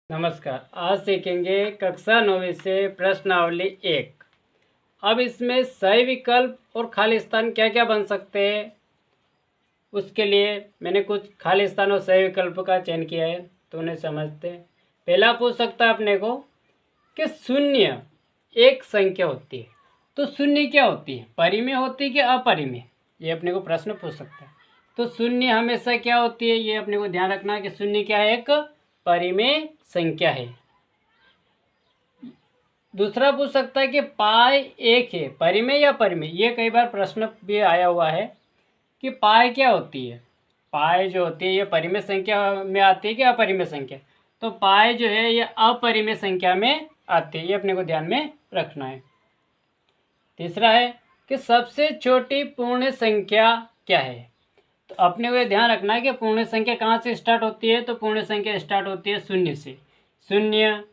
नमस्कार। आज सीखेंगे कक्षा 9वीं से प्रश्नावली 1। अब इसमें सही विकल्प और खाली स्थान क्या क्या बन सकते हैं, उसके लिए मैंने कुछ खाली स्थान और सही विकल्प का चयन किया है, तो उन्हें समझते हैं। पहला पूछ सकता है अपने को कि शून्य एक संख्या होती है, तो शून्य क्या होती है, परिमेय होती है कि अपरिमेय, ये अपने को प्रश्न पूछ सकता है। तो शून्य हमेशा क्या होती है, ये अपने को ध्यान रखना है कि शून्य क्या है, एक परिमेय संख्या है। दूसरा पूछ सकता है कि पाई एक है, परिमेय या परिमेय, ये कई बार प्रश्न भी आया हुआ है कि पाई क्या होती है। पाई जो होती है ये परिमेय संख्या में आती है कि अपरिमेय संख्या, तो पाई जो है ये अपरिमेय संख्या में आती है, ये अपने को ध्यान में रखना है। तीसरा है कि सबसे छोटी पूर्ण संख्या क्या है, तो अपने को ये ध्यान रखना है कि पूर्ण संख्या कहाँ से स्टार्ट होती है, तो पूर्ण संख्या स्टार्ट होती है शून्य से। शून्य,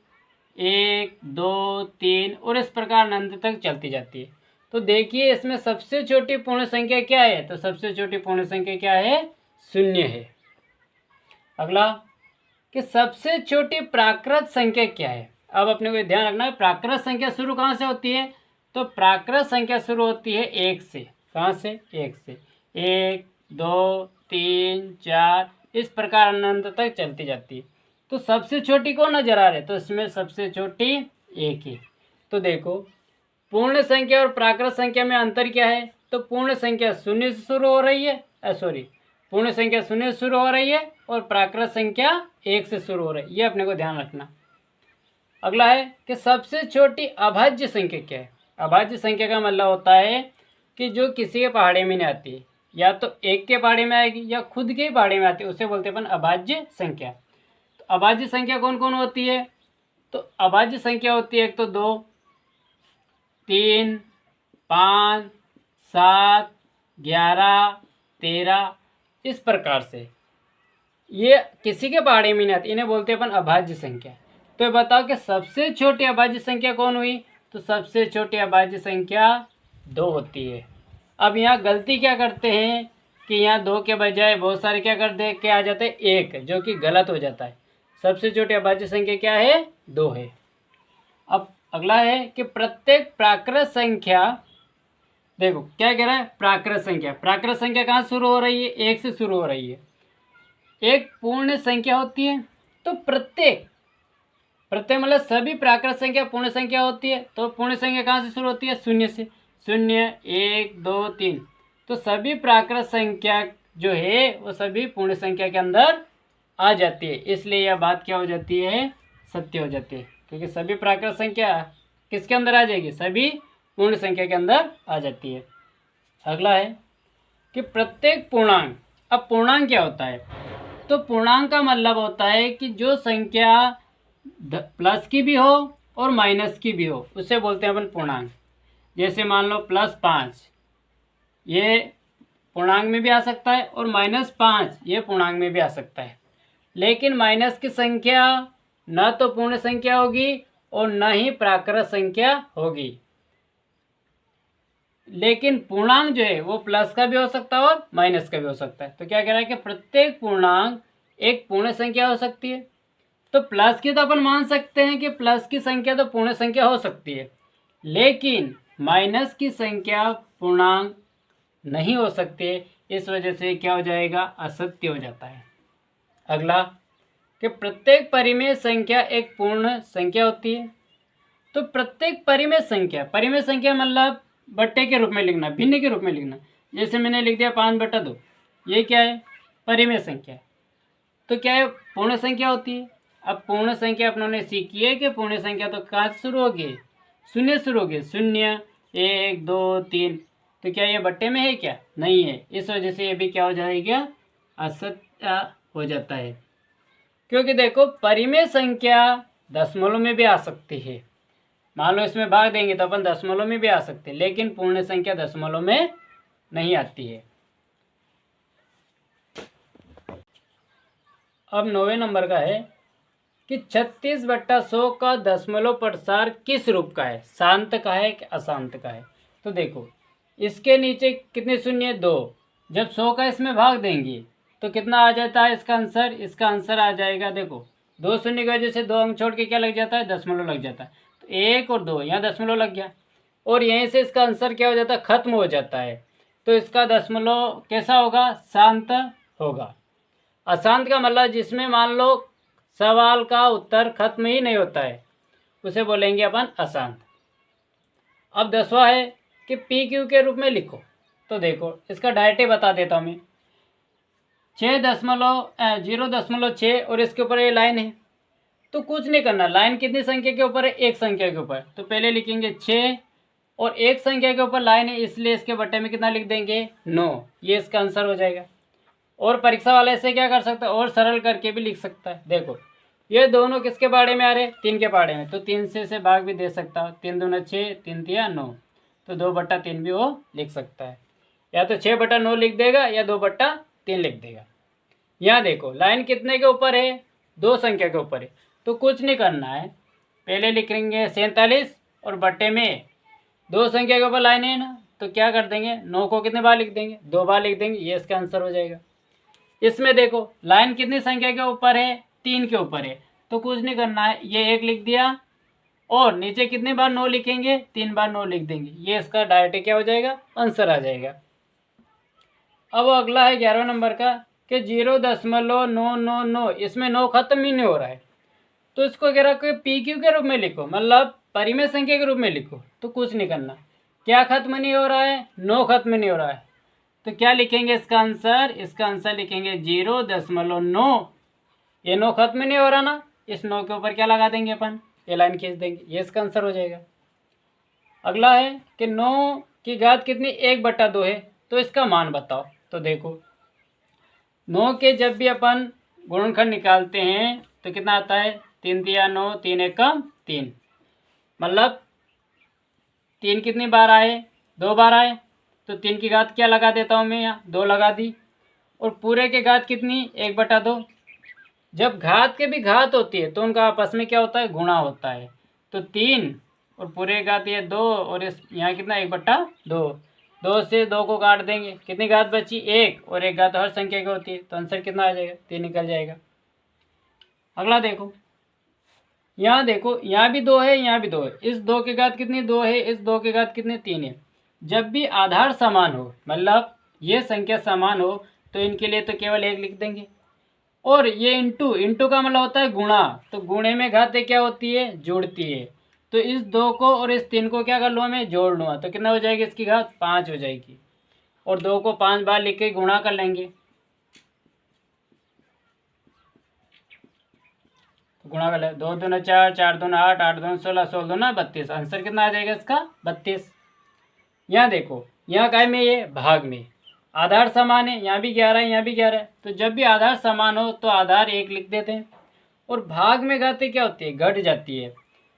एक, दो, तीन और इस प्रकार अनंत तक चलती जाती है। तो देखिए इसमें सबसे छोटी पूर्ण संख्या क्या है, तो सबसे छोटी पूर्ण संख्या क्या है, शून्य है। अगला कि सबसे छोटी प्राकृत संख्या क्या है। अब अपने को ध्यान रखना है प्राकृत संख्या शुरू कहाँ से होती है, तो प्राकृत संख्या शुरू होती है एक से। कहाँ से, एक से। एक, दो, तीन, चार, इस प्रकार अनंत तक चलती जाती है। तो सबसे छोटी कौन नजर आ रही है, तो इसमें सबसे छोटी एक है। तो देखो पूर्ण संख्या और प्राकृत संख्या में अंतर क्या है, तो पूर्ण संख्या शून्य से शुरू हो रही है, पूर्ण संख्या शून्य से शुरू हो रही है और प्राकृत संख्या एक से शुरू हो रही है, ये अपने को ध्यान रखना। अगला है कि सबसे छोटी अभाज्य संख्या क्या है। अभाज्य संख्या का मतलब होता है कि जो किसी के पहाड़े में नहीं आती, या तो एक के पहाड़े में आएगी या खुद के पहाड़े में आती है, उसे बोलते हैं अपन अभाज्य संख्या। तो अभाज्य संख्या कौन कौन होती है, तो अभाज्य संख्या होती है एक तो 2, 3, 5, 7, 11, 13, इस प्रकार से ये किसी के पहाड़े में नहीं आती, इन्हें बोलते हैं अपन अभाज्य संख्या। तो ये बताओ कि सबसे छोटी अभाज्य संख्या कौन हुई, तो सबसे छोटी अभाज्य संख्या 2 होती है। अब यहाँ गलती क्या करते हैं कि यहाँ 2 के बजाय बहुत सारे क्या कर दे के आ जाते हैं 1, जो कि गलत हो जाता है। सबसे छोटी अभाज्य संख्या क्या है, 2 है। अब अगला है कि प्रत्येक प्राकृत संख्या, देखो क्या कह रहा है, प्राकृत संख्या, प्राकृत संख्या कहाँ शुरू हो रही है, 1 से शुरू हो रही है। एक पूर्ण संख्या होती है, तो प्रत्येक मतलब सभी प्राकृत संख्या पूर्ण संख्या होती है। तो पूर्ण संख्या कहाँ से शुरू होती है, शून्य से। शून्य, एक, दो, तीन, तो सभी प्राकृत संख्या जो है वो सभी पूर्ण संख्या के अंदर आ जाती है, इसलिए यह बात क्या हो जाती है, सत्य हो जाती है, क्योंकि सभी प्राकृत संख्या किसके अंदर आ जाएगी, सभी पूर्ण संख्या के अंदर आ जाती है। अगला है कि प्रत्येक पूर्णांक, अब पूर्णांक क्या होता है, तो पूर्णांक का मतलब होता है कि जो संख्या प्लस की भी हो और माइनस की भी हो, उसे बोलते हैं अपन पूर्णांक। जैसे मान लो +5, ये पूर्णांक में भी आ सकता है, और -5 ये पूर्णांक में भी आ सकता है। लेकिन माइनस की संख्या न तो पूर्ण संख्या होगी और न ही प्राकृत संख्या होगी, लेकिन पूर्णांक जो है वो प्लस का भी हो सकता है और माइनस का भी हो सकता है। तो क्या कह रहा है कि प्रत्येक पूर्णांक एक पूर्ण संख्या हो सकती है। तो प्लस की तो अपन मान सकते हैं कि प्लस की संख्या तो पूर्ण संख्या हो सकती है, लेकिन माइनस की संख्या पूर्णांक नहीं हो सकती है, इस वजह से क्या हो जाएगा, असत्य हो जाता है। अगला कि प्रत्येक परिमेय संख्या एक पूर्ण संख्या होती है। तो प्रत्येक परिमेय संख्या मतलब बट्टे के रूप में लिखना, भिन्न के रूप में लिखना। जैसे मैंने लिख दिया 5/2, ये क्या है, परिमेय संख्या। तो क्या है, पूर्ण संख्या होती है। अब पूर्ण संख्या अपनों सीखी है कि पूर्ण संख्या तो कहाँ से शुरू होगी, शून्य शुरू होगी। 0, 1, 2, 3, तो क्या ये बट्टे में है, क्या नहीं है, इस वजह से ये भी क्या हो जाएगा, असत्य हो जाता है। क्योंकि देखो परिमेय संख्या दशमलव में भी आ सकती है, मान लो इसमें भाग देंगे तो अपन दशमलव में भी आ सकते हैं, लेकिन पूर्ण संख्या दशमलव में नहीं आती है। अब 9वें नंबर का है कि 36/100 का दशमलव प्रसार किस रूप का है, शांत का है कि अशांत का है। तो देखो इसके नीचे कितने शून्य, 2, जब 100 का इसमें भाग देंगे तो कितना आ जाता है इसका आंसर आ जाएगा, देखो 2 शून्य की वजह से 2 अंक छोड़ के क्या लग जाता है, दशमलव लग जाता है। तो 1 और 2 यहाँ दशमलव लग गया और यहीं से इसका आंसर क्या हो जाता है, खत्म हो जाता है। तो इसका दशमलव कैसा होगा, शांत होगा। अशांत का मतलब जिसमें मान लो सवाल का उत्तर खत्म ही नहीं होता है, उसे बोलेंगे अपन अशांत। अब 10वां है कि पी क्यू के रूप में लिखो। तो देखो इसका डायरेक्ट ही बता देता हूँ मैं। 0.6 और इसके ऊपर ये लाइन है, तो कुछ नहीं करना। लाइन कितनी संख्या के ऊपर है, एक संख्या के ऊपर, तो पहले लिखेंगे 6 और एक संख्या के ऊपर लाइन है, इसलिए इसके बट्टे में कितना लिख देंगे, 9। ये इसका आंसर हो जाएगा। और परीक्षा वाले ऐसे क्या कर सकता है, और सरल करके भी लिख सकता है। देखो ये दोनों किसके बारे में आ रहे हैं, 3 के बारे में, तो 3 से इसे भाग भी दे सकता हो। 3 दूना 6, 3 तिया 9, तो 2/3 भी वो लिख सकता है। या तो 6/9 लिख देगा या 2/3 लिख देगा। यहाँ देखो लाइन कितने के ऊपर है, 2 संख्या के ऊपर है, तो कुछ नहीं करना है। पहले लिखेंगे 47 और बट्टे में 2 संख्या के ऊपर लाइन है ना, तो क्या कर देंगे, 9 को कितने बार लिख देंगे, 2 बार लिख देंगे। ये इसका आंसर हो जाएगा। इसमें देखो लाइन कितनी संख्या के ऊपर है, 3 के ऊपर है, तो कुछ नहीं करना है, ये 1 लिख दिया और नीचे कितने बार 9 लिखेंगे, 3 बार 9 लिख देंगे। ये इसका डायरेक्ट क्या हो जाएगा, आंसर आ जाएगा। अब अगला है 11वें नंबर का कि 0.999, इसमें 9 खत्म ही नहीं हो रहा है, तो इसको कह रहा है पी क्यू के रूप में लिखो, मतलब परिमेय संख्या के रूप में लिखो। तो कुछ नहीं करना, क्या खत्म नहीं हो रहा है, 9 खत्म नहीं हो रहा है, तो क्या लिखेंगे इसका आंसर, इसका आंसर लिखेंगे 0.9। ये 9 खत्म नहीं हो रहा ना, इस 9 के ऊपर क्या लगा देंगे अपन, ये लाइन खींच देंगे। ये इसका आंसर हो जाएगा। अगला है कि 9 की घात कितनी, 1/2 है, तो इसका मान बताओ। तो देखो 9 के जब भी अपन गुणनखंड निकालते हैं तो कितना आता है, 3 तिया 9, 3 एकम 3, मतलब 3 कितनी बार आए, 2 बार आए, तो 3 की घात क्या लगा देता हूँ मैं, यहाँ 2 लगा दी। और पूरे के घात कितनी, 1/2। जब घात के भी घात होती है तो उनका आपस में क्या होता है, गुणा होता है। तो 3 और पूरे घात ये 2 और इस यहाँ कितना 1/2। 2 से 2 को काट देंगे, कितनी घात बची, 1, और 1 घात हर संख्या की होती है, तो आंसर कितना आ जाएगा, 3 निकल जाएगा। अगला देखो, यहाँ देखो यहाँ भी 2 है, यहाँ भी 2 है, इस 2 की घात कितनी, 2 है, इस 2 की घात कितनी, 3 है। जब भी आधार समान हो, मतलब ये संख्या समान हो, तो इनके लिए तो केवल 1 लिख देंगे। और ये इंटू का मतलब होता है गुणा, तो गुणे में घातें क्या होती है, जोड़ती है। तो इस 2 को और इस 3 को क्या कर लूँ मैं, जोड़ लूँगा, तो कितना हो जाएगी इसकी घात, 5 हो जाएगी। और 2 को 5 बार लिख के गुणा कर लेंगे, तो गुणा कर ले, 2 दूना 4, 4 दूना 8, 8 दूना 16, 16 दूना 32, आंसर कितना आ जाएगा इसका, 32। यहाँ देखो यहाँ काय में, ये भाग में आधार समान है, यहाँ भी 11 है, यहाँ भी 11 है, तो जब भी आधार समान हो तो आधार 1 लिख देते हैं। और भाग में घातें क्या होती है, घट जाती है,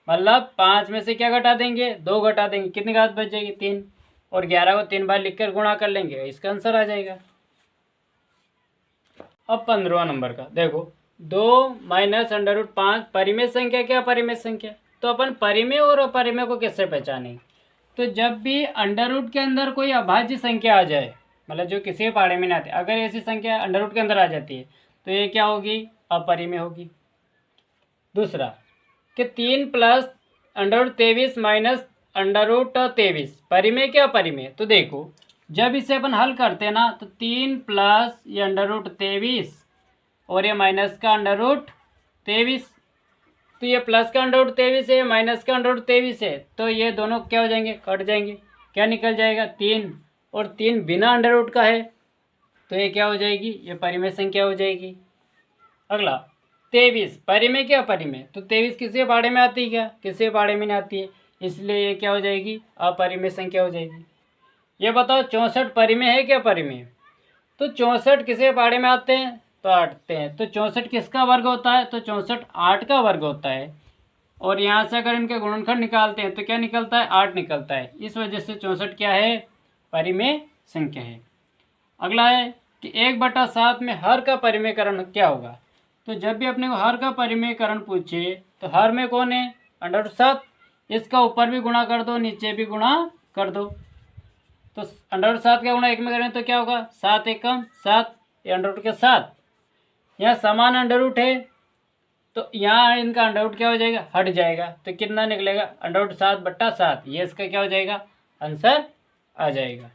मतलब 5 में से क्या घटा देंगे, 2 घटा देंगे, कितनी घात बच जाएगी, 3, और 11 को 3 बार लिखकर गुणा कर लेंगे, इसका आंसर आ जाएगा। अब 15वां नंबर का देखो, 2 माइनस √5 परिमेय संख्या क्या, परिमेय संख्या। तो अपन परिमेय और अपरिमेय को कैसे पहचानेंगे, तो जब भी अंडर रूट के अंदर कोई अभाज्य संख्या आ जाए, मतलब जो किसी के पहाड़े में नहीं आती, अगर ऐसी संख्या अंडर रूट के अंदर आ जाती है तो ये क्या होगी, अपरिमेय होगी। दूसरा कि 3 प्लस √23 माइनस √23 परिमेय क्या, अपरिमेय। तो देखो जब इसे अपन हल करते हैं ना, तो 3 प्लस ये √23 और ये माइनस का √23, तो ये प्लस का √23 है, माइनस का √23 है, तो ये दोनों क्या हो जाएंगे, कट जाएंगे, क्या निकल जाएगा, 3, और 3 बिना अंडर रूट का है, तो ये क्या हो जाएगी, ये परिमेय संख्या हो जाएगी। अगला 23 परिमेय क्या, अपरिमेय। तो 23 किसी पहाड़े में आती है क्या, किसी पहाड़े में नहीं आती है, इसलिए ये क्या हो जाएगी, अपरिमेय संख्या हो जाएगी। ये बताओ 64 परिमेय है क्या, परिमेय। तो 64 किसी पहाड़े में आते हैं, तो आते हैं, तो 64 किसका वर्ग होता है, तो 64 8 का वर्ग होता है। और यहाँ से अगर इनके गुणनखंड निकालते हैं तो क्या निकलता है, 8 निकलता है, इस वजह से 64 क्या है, परिमेय संख्या है। अगला है कि 1/7 में हर का परिमेयकरण क्या होगा। तो जब भी अपने को हर का परिमेयकरण पूछे तो हर में कौन है, √7, इसका ऊपर भी गुणा कर दो, नीचे भी गुणा कर दो, तो √7 का गुणा 1 में करें तो क्या होगा, 7 एकम 7, ये अंडर रूट के 7, यहाँ समान अंडर रूट है, तो यहाँ इनका अंडर रूट क्या हो जाएगा, हट जाएगा, तो कितना निकलेगा, अंडर रूट 7/7। ये इसका क्या हो जाएगा, आंसर आ जाएगा।